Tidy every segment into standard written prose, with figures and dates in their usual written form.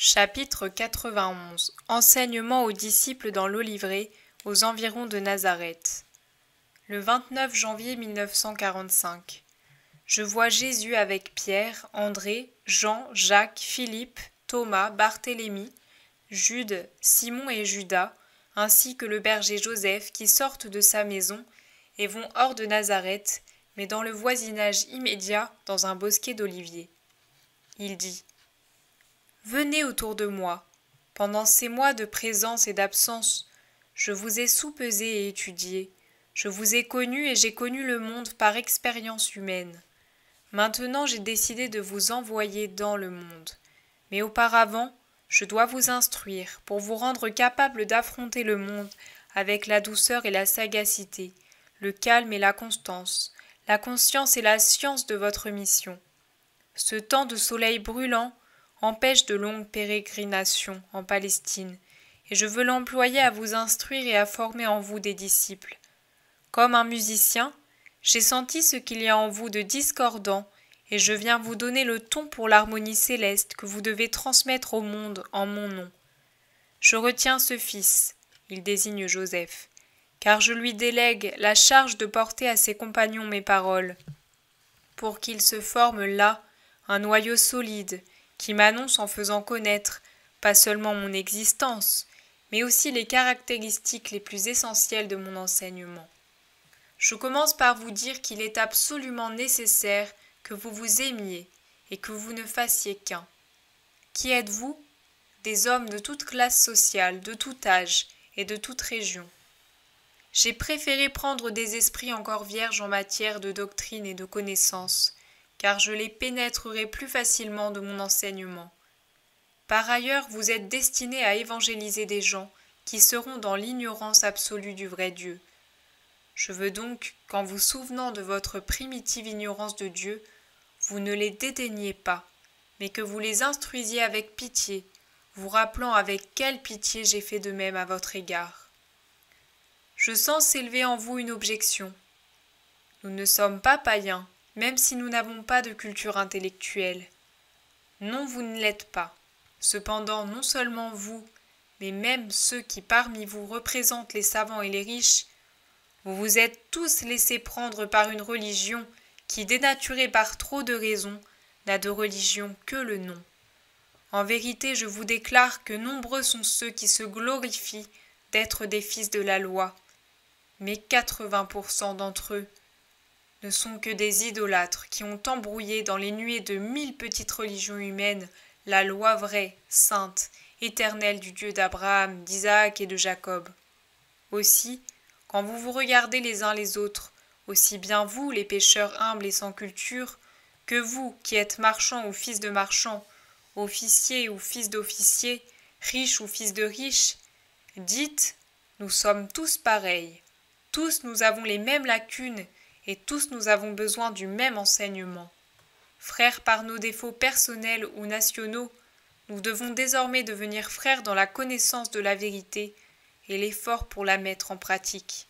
Chapitre 91. Enseignement aux disciples dans l'Olivet, aux environs de Nazareth. Le 29 janvier 1945. Je vois Jésus avec Pierre, André, Jean, Jacques, Philippe, Thomas, Barthélemy, Jude, Simon et Judas, ainsi que le berger Joseph qui sortent de sa maison et vont hors de Nazareth, mais dans le voisinage immédiat, dans un bosquet d'oliviers. Il dit : Venez autour de moi. Pendant ces mois de présence et d'absence, je vous ai soupesé et étudié. Je vous ai connu et j'ai connu le monde par expérience humaine. Maintenant, j'ai décidé de vous envoyer dans le monde. Mais auparavant, je dois vous instruire pour vous rendre capable d'affronter le monde avec la douceur et la sagacité, le calme et la constance, la conscience et la science de votre mission. Ce temps de soleil brûlant empêche de longues pérégrinations en Palestine, et je veux l'employer à vous instruire et à former en vous des disciples. Comme un musicien, j'ai senti ce qu'il y a en vous de discordant, et je viens vous donner le ton pour l'harmonie céleste que vous devez transmettre au monde en mon nom. Je retiens ce fils, il désigne Joseph, car je lui délègue la charge de porter à ses compagnons mes paroles, pour qu'il se forme là un noyau solide, qui m'annonce en faisant connaître, pas seulement mon existence, mais aussi les caractéristiques les plus essentielles de mon enseignement. Je commence par vous dire qu'il est absolument nécessaire que vous vous aimiez et que vous ne fassiez qu'un. Qui êtes-vous ? Des hommes de toute classe sociale, de tout âge et de toute région. J'ai préféré prendre des esprits encore vierges en matière de doctrine et de connaissance, car je les pénétrerai plus facilement de mon enseignement. Par ailleurs, vous êtes destinés à évangéliser des gens qui seront dans l'ignorance absolue du vrai Dieu. Je veux donc qu'en vous souvenant de votre primitive ignorance de Dieu, vous ne les dédaigniez pas, mais que vous les instruisiez avec pitié, vous rappelant avec quelle pitié j'ai fait de même à votre égard. Je sens s'élever en vous une objection. Nous ne sommes pas païens, même si nous n'avons pas de culture intellectuelle. Non, vous ne l'êtes pas. Cependant, non seulement vous, mais même ceux qui parmi vous représentent les savants et les riches, vous vous êtes tous laissés prendre par une religion qui, dénaturée par trop de raisons, n'a de religion que le nom. En vérité, je vous déclare que nombreux sont ceux qui se glorifient d'être des fils de la loi, mais 80% d'entre eux ne sont que des idolâtres qui ont embrouillé dans les nuées de 1000 petites religions humaines la loi vraie, sainte, éternelle du Dieu d'Abraham, d'Isaac et de Jacob. Aussi, quand vous vous regardez les uns les autres, aussi bien vous, les pécheurs humbles et sans culture, que vous, qui êtes marchands ou fils de marchands, officiers ou fils d'officiers, riches ou fils de riches, dites, nous sommes tous pareils, tous nous avons les mêmes lacunes, et tous nous avons besoin du même enseignement. Frères par nos défauts personnels ou nationaux, nous devons désormais devenir frères dans la connaissance de la vérité et l'effort pour la mettre en pratique.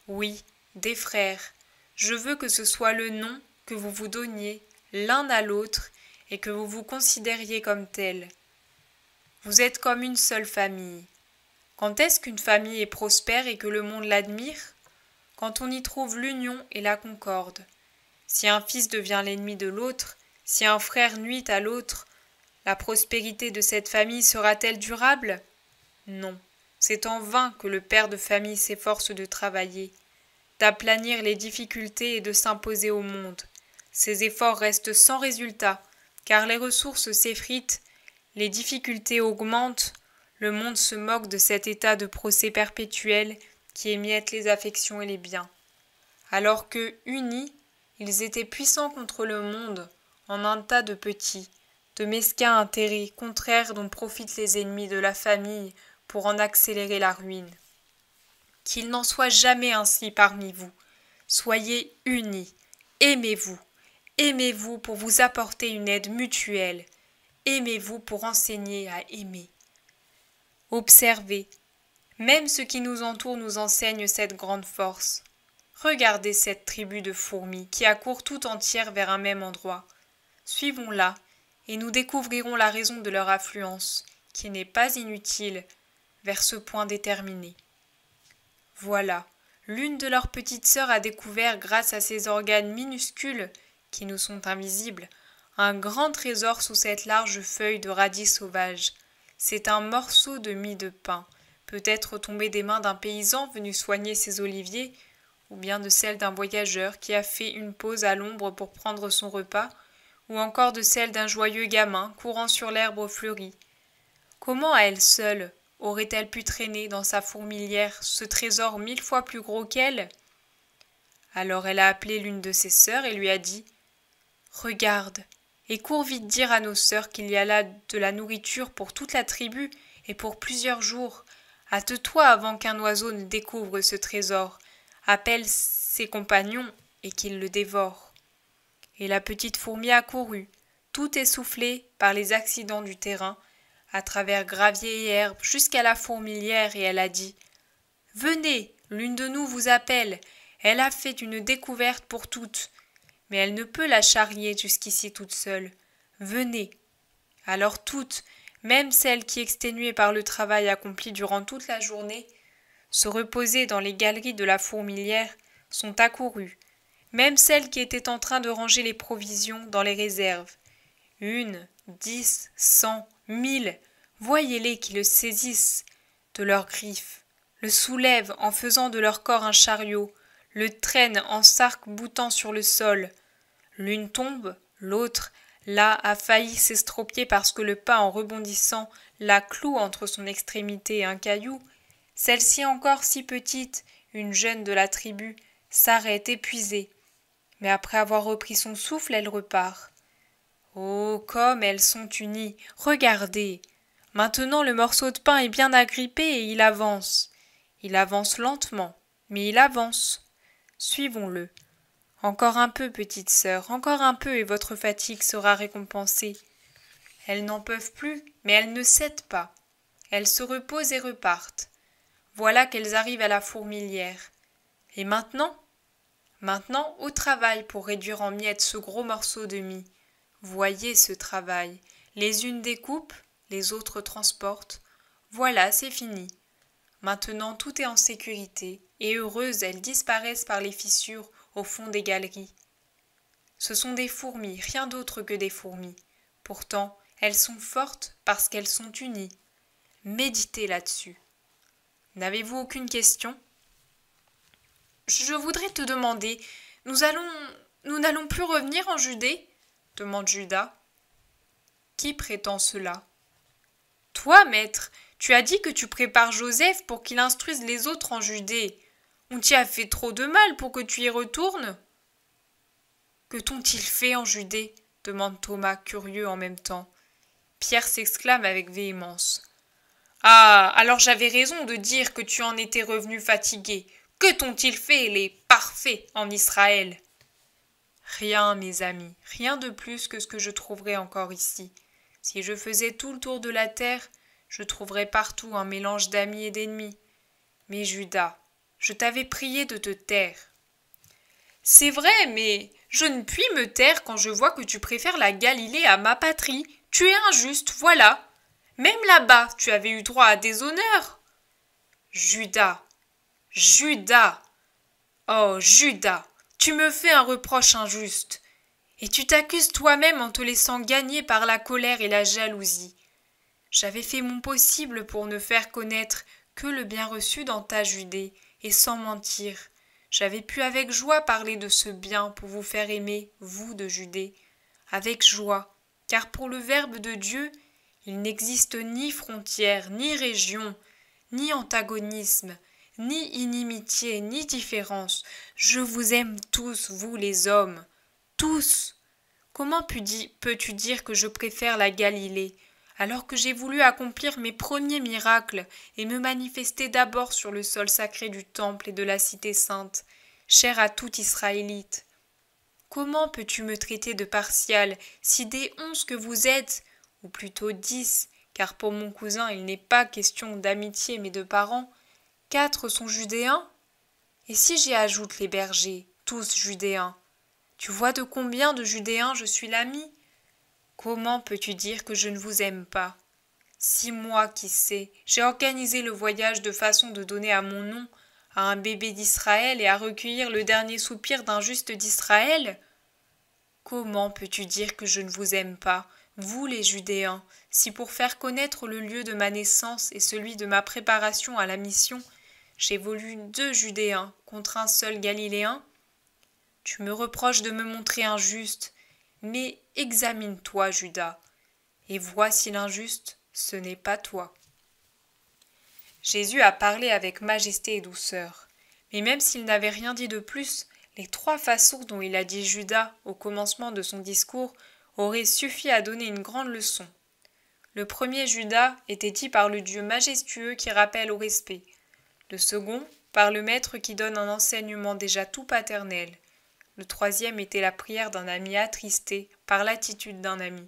Oui, des frères, je veux que ce soit le nom que vous vous donniez l'un à l'autre et que vous vous considériez comme tels. Vous êtes comme une seule famille. Quand est-ce qu'une famille est prospère et que le monde l'admire ? Quand on y trouve l'union et la concorde. Si un fils devient l'ennemi de l'autre, si un frère nuit à l'autre, la prospérité de cette famille sera-t-elle durable ? Non, c'est en vain que le père de famille s'efforce de travailler, d'aplanir les difficultés et de s'imposer au monde. Ses efforts restent sans résultat, car les ressources s'effritent, les difficultés augmentent, le monde se moque de cet état de procès perpétuel qui émiettent les affections et les biens. Alors que, unis, ils étaient puissants contre le monde, en un tas de petits, de mesquins intérêts contraires dont profitent les ennemis de la famille pour en accélérer la ruine. Qu'il n'en soit jamais ainsi parmi vous. Soyez unis, aimez-vous pour vous apporter une aide mutuelle, aimez-vous pour enseigner à aimer. Observez. Même ce qui nous entoure nous enseigne cette grande force. Regardez cette tribu de fourmis qui accourt tout entière vers un même endroit. Suivons-la et nous découvrirons la raison de leur affluence, qui n'est pas inutile, vers ce point déterminé. Voilà, l'une de leurs petites sœurs a découvert, grâce à ses organes minuscules, qui nous sont invisibles, un grand trésor sous cette large feuille de radis sauvage. C'est un morceau de mie de pain, peut-être tombé des mains d'un paysan venu soigner ses oliviers, ou bien de celle d'un voyageur qui a fait une pause à l'ombre pour prendre son repas, ou encore de celle d'un joyeux gamin courant sur l'herbe fleurie. Comment à elle seule aurait-elle pu traîner dans sa fourmilière ce trésor 1000 fois plus gros qu'elle? Alors elle a appelé l'une de ses sœurs et lui a dit « Regarde, et cours vite dire à nos sœurs qu'il y a là de la nourriture pour toute la tribu et pour plusieurs jours. Hâte-toi avant qu'un oiseau ne découvre ce trésor. Appelle ses compagnons et qu'ils le dévorent. » Et la petite fourmi a couru, tout essoufflée par les accidents du terrain, à travers gravier et herbe jusqu'à la fourmilière, et elle a dit « Venez, l'une de nous vous appelle, elle a fait une découverte pour toutes, mais elle ne peut la charrier jusqu'ici toute seule. Venez. » Alors toutes, même celles qui, exténuées par le travail accompli durant toute la journée, se reposaient dans les galeries de la fourmilière, sont accourues, même celles qui étaient en train de ranger les provisions dans les réserves. 1, 10, 100, 1000, voyez-les qui le saisissent de leurs griffes, le soulèvent en faisant de leur corps un chariot, le traînent en s'arc-boutant sur le sol. L'une tombe, l'autre, là, a failli s'estropier parce que le pas, en rebondissant, la cloue entre son extrémité et un caillou. Celle-ci encore si petite, une jeune de la tribu, s'arrête épuisée. Mais après avoir repris son souffle, elle repart. Oh, comme elles sont unies! Regardez! Maintenant le morceau de pain est bien agrippé et il avance. Il avance lentement, mais il avance. Suivons-le. Encore un peu, petite sœur, encore un peu et votre fatigue sera récompensée. Elles n'en peuvent plus, mais elles ne cèdent pas. Elles se reposent et repartent. Voilà qu'elles arrivent à la fourmilière. Et maintenant? Maintenant, au travail pour réduire en miettes ce gros morceau de mie. Voyez ce travail. Les unes découpent, les autres transportent. Voilà, c'est fini. Maintenant tout est en sécurité, et heureuses elles disparaissent par les fissures au fond des galeries. Ce sont des fourmis, rien d'autre que des fourmis. Pourtant, elles sont fortes parce qu'elles sont unies. Méditez là-dessus. N'avez-vous aucune question? Je voudrais te demander, nous n'allons plus revenir en Judée? Demande Judas. Qui prétend cela? Toi, maître, tu as dit que tu prépares Joseph pour qu'il instruise les autres en Judée. On t'y a fait trop de mal pour que tu y retournes? Que t'ont-ils fait en Judée? Demande Thomas, curieux en même temps. Pierre s'exclame avec véhémence. Ah, alors j'avais raison de dire que tu en étais revenu fatigué. Que t'ont-ils fait, les parfaits, en Israël? Rien, mes amis, rien de plus que ce que je trouverais encore ici. Si je faisais tout le tour de la terre, je trouverais partout un mélange d'amis et d'ennemis. Mais Judas, je t'avais prié de te taire. C'est vrai, mais je ne puis me taire quand je vois que tu préfères la Galilée à ma patrie. Tu es injuste, voilà. Même là-bas, tu avais eu droit à des honneurs. Judas, Judas, oh Judas, tu me fais un reproche injuste. Et tu t'accuses toi-même en te laissant gagner par la colère et la jalousie. J'avais fait mon possible pour ne faire connaître que le bien reçu dans ta Judée, et sans mentir. J'avais pu avec joie parler de ce bien pour vous faire aimer, vous de Judée, avec joie, car pour le Verbe de Dieu, il n'existe ni frontière, ni région, ni antagonisme, ni inimitié, ni différence. Je vous aime tous, vous les hommes, tous. Comment peux-tu dire que je préfère la Galilée, alors que j'ai voulu accomplir mes premiers miracles et me manifester d'abord sur le sol sacré du temple et de la cité sainte, chère à tout Israélite? Comment peux-tu me traiter de partial, si des 11 que vous êtes, ou plutôt 10, car pour mon cousin il n'est pas question d'amitié mais de parents, 4 sont judéens? Et si j'y ajoute les bergers, tous judéens, tu vois de combien de judéens je suis l'ami? Comment peux-tu dire que je ne vous aime pas? Si moi, qui sais, j'ai organisé le voyage de façon de donner à mon nom à un bébé d'Israël et à recueillir le dernier soupir d'un juste d'Israël? Comment peux-tu dire que je ne vous aime pas, vous les Judéens, si pour faire connaître le lieu de ma naissance et celui de ma préparation à la mission, j'ai voulu 2 Judéens contre un seul Galiléen? Tu me reproches de me montrer injuste, mais examine-toi, Judas, et vois si l'injuste, ce n'est pas toi. Jésus a parlé avec majesté et douceur, mais même s'il n'avait rien dit de plus, les 3 façons dont il a dit Judas au commencement de son discours auraient suffi à donner une grande leçon. Le premier Judas était dit par le Dieu majestueux qui rappelle au respect. Le second, par le Maître qui donne un enseignement déjà tout paternel. Le troisième était la prière d'un ami attristé par l'attitude d'un ami.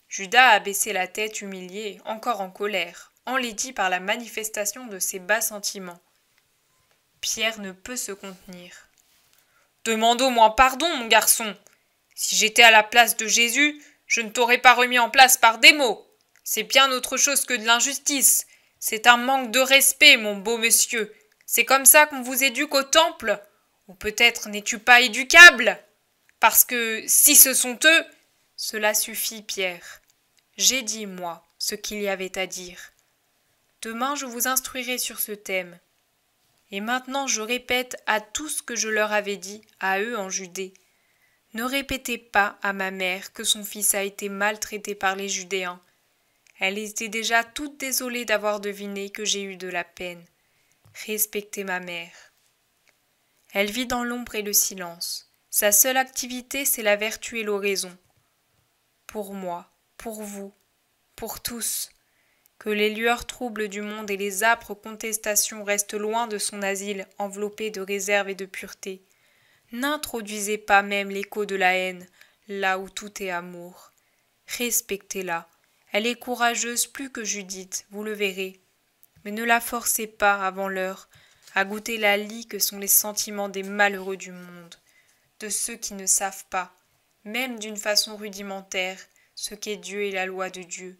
Judas a baissé la tête humilié, encore en colère, enlaidi par la manifestation de ses bas sentiments. Pierre ne peut se contenir. « Demande au moins pardon, mon garçon. Si j'étais à la place de Jésus, je ne t'aurais pas remis en place par des mots. C'est bien autre chose que de l'injustice. C'est un manque de respect, mon beau monsieur. C'est comme ça qu'on vous éduque au temple. Ou peut-être n'es-tu pas éducable? Parce que, si ce sont eux... » Cela suffit, Pierre. J'ai dit, moi, ce qu'il y avait à dire. Demain, je vous instruirai sur ce thème. Et maintenant, je répète à tout ce que je leur avais dit, à eux en Judée. Ne répétez pas à ma mère que son fils a été maltraité par les Judéens. Elle était déjà toute désolée d'avoir deviné que j'ai eu de la peine. Respectez ma mère. Elle vit dans l'ombre et le silence. Sa seule activité, c'est la vertu et l'oraison. Pour moi, pour vous, pour tous, que les lueurs troubles du monde et les âpres contestations restent loin de son asile enveloppé de réserve et de pureté. N'introduisez pas même l'écho de la haine, là où tout est amour. Respectez-la. Elle est courageuse plus que Judith, vous le verrez. Mais ne la forcez pas, avant l'heure, à goûter la lie que sont les sentiments des malheureux du monde, de ceux qui ne savent pas, même d'une façon rudimentaire, ce qu'est Dieu et la loi de Dieu.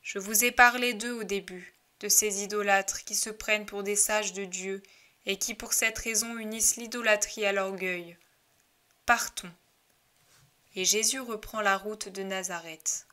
Je vous ai parlé d'eux au début, de ces idolâtres qui se prennent pour des sages de Dieu et qui pour cette raison unissent l'idolâtrie à l'orgueil. Partons. Et Jésus reprend la route de Nazareth.